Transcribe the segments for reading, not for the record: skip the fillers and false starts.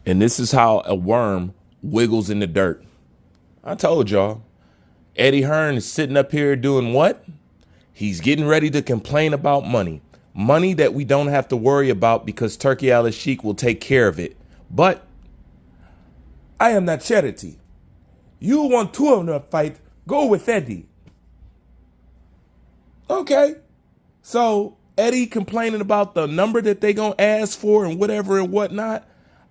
And this is how a worm wiggles in the dirt. I told y'all, Eddie Hearn is sitting up here doing what? He's getting ready to complain about money. Money that we don't have to worry about because Turkey Al-Sheikh will take care of it. But I am not charity. You want two of them to fight, go with Eddie. Okay. So Eddie complaining about the number that they gonna ask for and whatever and whatnot.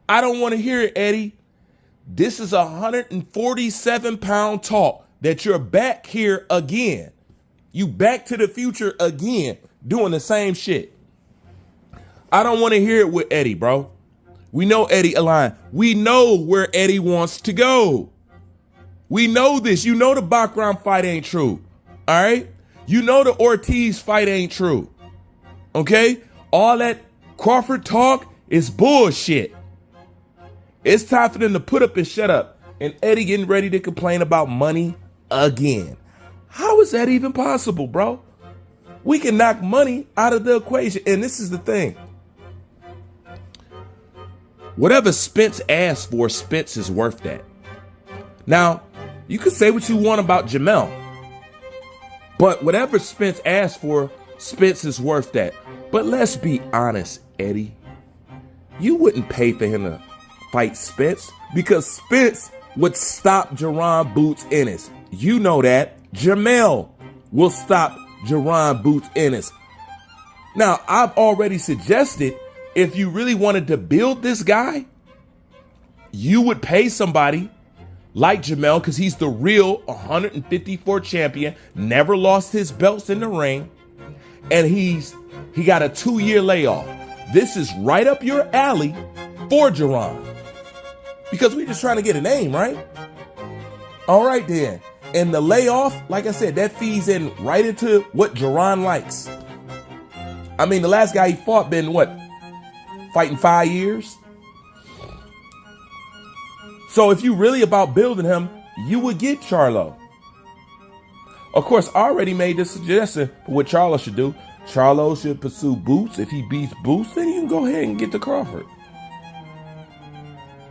I don't want to hear it, Eddie. This is 147-pound talk that you're back here again. You back to the future again, doing the same shit. I don't want to hear it with Eddie, bro. We know Eddie aligned. We know where Eddie wants to go. We know this. You know the background fight ain't true. All right? You know the Ortiz fight ain't true. Okay? All that Crawford talk is bullshit. It's time for them to put up and shut up. And Eddie getting ready to complain about money again. How is that even possible, bro? We can knock money out of the equation. And this is the thing. Whatever Spence asked for, Spence is worth that. Now, you can say what you want about Jamel, but whatever Spence asked for, Spence is worth that. But let's be honest, Eddie. You wouldn't pay for him to fight Spence because Spence would stop Jerron Boots Ennis. You know that. Jamel will stop Jerron Boots Ennis. Now, I've already suggested if you really wanted to build this guy, you would pay somebody like Jamel because he's the real 154 champion, never lost his belts in the ring, and he got a 2-year layoff. This is right up your alley for Jerron because we're just trying to get a name, right? All right, then. And the layoff, like I said, that feeds in right into what Jerron likes. I mean, the last guy he fought been what? Fighting 5 years? So if you really about building him, you would get Charlo. Of course, I already made this suggestion for what Charlo should do. Charlo should pursue Boots. If he beats Boots, then you can go ahead and get to Crawford.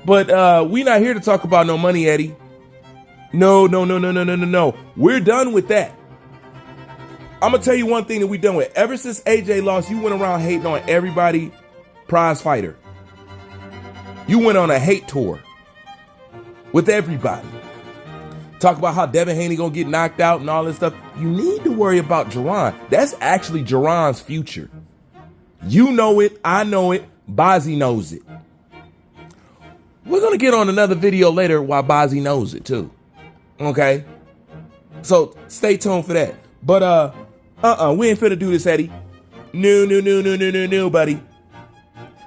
But we not here to talk about no money, Eddie. No. We're done with that. I'm going to tell you one thing that we done with. Ever since AJ lost, you went around hating on everybody prize fighter. You went on a hate tour with everybody. Talk about how Devin Haney going to get knocked out and all this stuff. You need to worry about Jerron. That's actually Jerron's future. You know it. I know it. Bazzi knows it. We're going to get on another video later while Bazzi knows it too. Okay? So stay tuned for that. But we ain't finna do this, Eddie. No, buddy.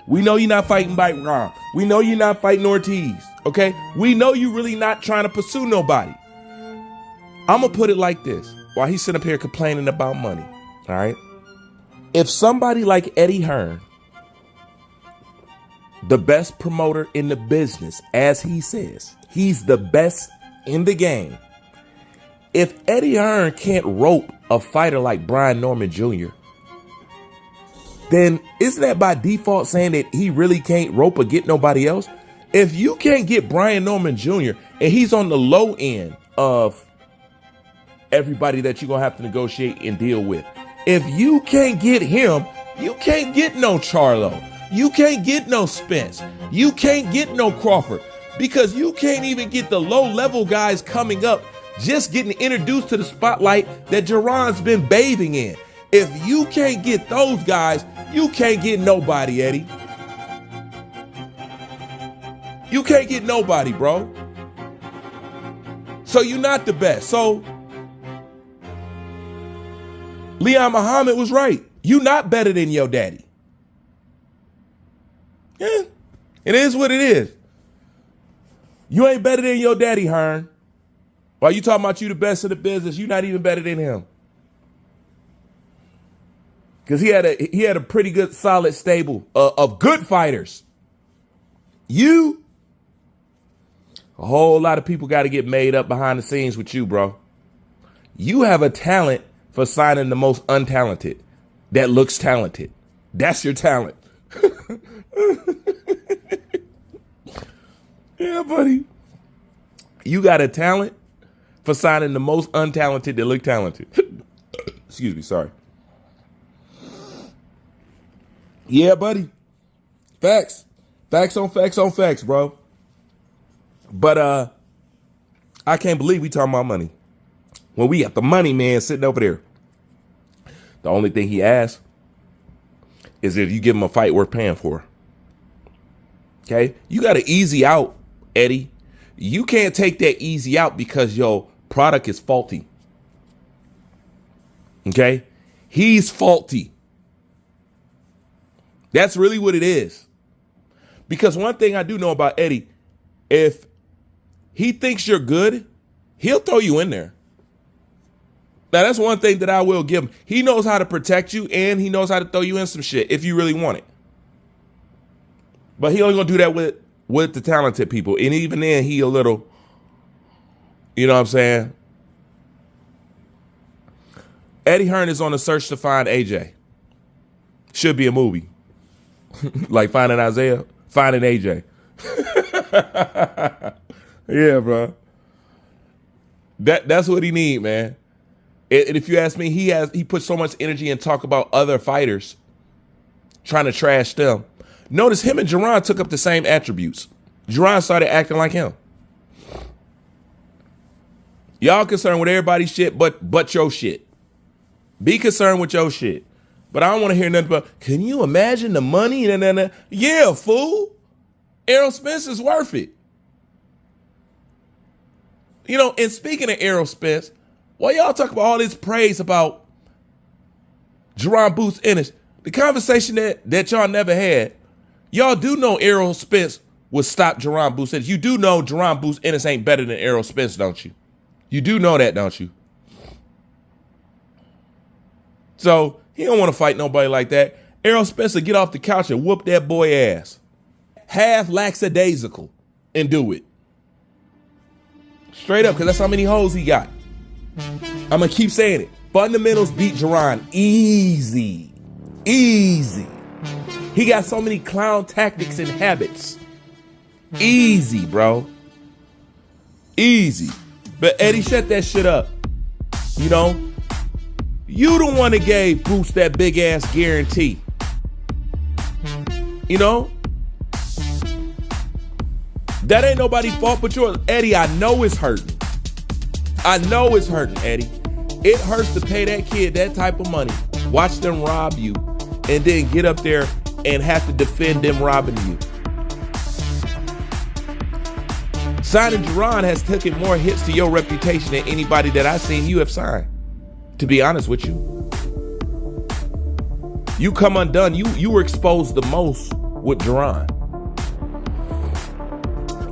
We know you're not fighting Bite Ron. We know you're not fighting Ortiz. Okay? We know you really not trying to pursue nobody. I'm gonna put it like this. While he's sitting up here complaining about money. All right? If somebody like Eddie Hearn, the best promoter in the business, as he says, he's the best in the game. If Eddie Hearn can't rope a fighter like Brian Norman Jr., then isn't that by default saying that he really can't rope or get nobody else? If you can't get Brian Norman Jr. and he's on the low end of everybody that you're going to have to negotiate and deal with, if you can't get him, you can't get no Charlo. You can't get no Spence. You can't get no Crawford because you can't even get the low level guys coming up just getting introduced to the spotlight that Jerron's been bathing in. If you can't get those guys, you can't get nobody, Eddie. You can't get nobody, bro. So you're not the best. So Leon Muhammad was right. You're not better than your daddy. Yeah, it is what it is. You ain't better than your daddy, Hearn. While you talking about you the best in the business, you're not even better than him. Because he had a pretty good, solid stable of good fighters. A whole lot of people got to get made up behind the scenes with you, bro. You have a talent for signing the most untalented that looks talented. That's your talent. Yeah, buddy. You got a talent for signing the most untalented that look talented. Excuse me, sorry. Yeah, buddy. Facts. Facts on facts on facts, bro. But I can't believe we talking about money. When we got the money man sitting over there. The only thing he asks is if you give him a fight worth paying for. Okay? You got an easy out, Eddie. You can't take that easy out because your product is faulty. Okay? He's faulty. That's really what it is. Because one thing I do know about Eddie, if he thinks you're good, he'll throw you in there. Now, that's one thing that I will give him. He knows how to protect you, and he knows how to throw you in some shit if you really want it. But he only gonna do that with the talented people. And even then, he a little, you know what I'm saying? Eddie Hearn is on a search to find AJ. Should be a movie. Like finding Isaiah, finding AJ. Yeah, bro. That's what he need, man. And if you ask me, he puts so much energy and talk about other fighters, trying to trash them. Notice him and Jerron took up the same attributes. Jerron started acting like him. Y'all concerned with everybody's shit, but your shit. Be concerned with your shit. But I don't want to hear nothing about, can you imagine the money? Yeah, fool. Errol Spence is worth it. You know, and speaking of Errol Spence, while y'all talk about all this praise about Jerron Boots Ennis, the conversation that y'all never had, y'all do know Errol Spence would stop Jerron Boots Ennis. You do know Jerron Boots Ennis ain't better than Errol Spence, don't you? You do know that, don't you? So he don't want to fight nobody like that. Errol Spence will get off the couch and whoop that boy ass. Half lackadaisical and do it. Straight up, because that's how many hoes he got. I'm going to keep saying it. Fundamentals beat Jerron easy. Easy. He got so many clown tactics and habits. Easy, bro. Easy. But Eddie, shut that shit up. You know? You the one that gave Boots that big ass guarantee. You know? That ain't nobody's fault but yours. Eddie, I know it's hurting. I know it's hurting, Eddie. It hurts to pay that kid that type of money. Watch them rob you and then get up there and have to defend them robbing you. Signing Jerron has taken more hits to your reputation than anybody that I've seen you have signed. To be honest with you. You come undone. You were exposed the most with Jerron.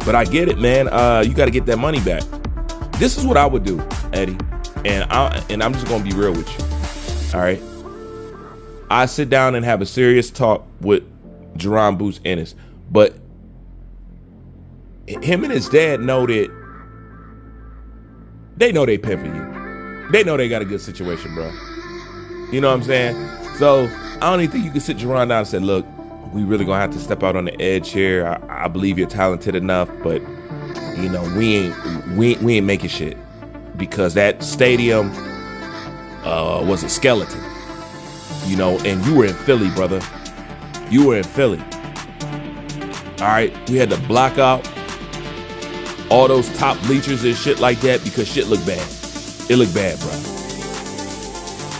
But I get it, man. You got to get that money back. This is what I would do, Eddie. And I'm just going to be real with you. All right. I sit down and have a serious talk with Jerron Boots Ennis. But him and his dad know that they know they pimping you. They know they got a good situation, bro. You know what I'm saying? So I don't even think you can sit Jerron down and say, look, we really gonna have to step out on the edge here. I believe you're talented enough, but you know, we ain't making shit because that stadium was a skeleton. You know, and you were in Philly, brother. You were in Philly. All right, we had to block out all those top bleachers and shit like that because shit looked bad. It looked bad, bro.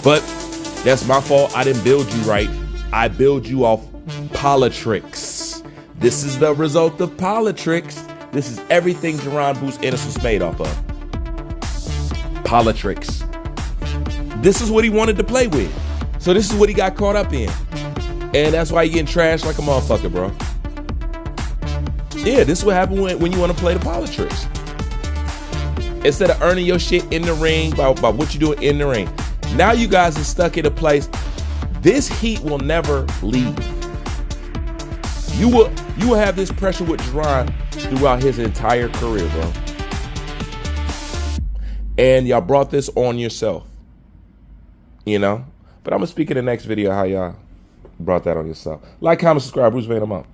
But that's my fault. I didn't build you right. I build you off politics. This is the result of politics. This is everything Jerron Boots Ennis was made off of. Politics. This is what he wanted to play with. So this is what he got caught up in. And that's why he getting trashed like a motherfucker, bro. Yeah, this is what happened when you want to play the politics. Instead of earning your shit in the ring by what you doing in the ring. Now you guys are stuck in a place. This heat will never leave. You will have this pressure with Jerron throughout his entire career, bro. And y'all brought this on yourself. You know? But I'm going to speak in the next video how y'all brought that on yourself. Like, comment, subscribe. Bruce Van, I'm out.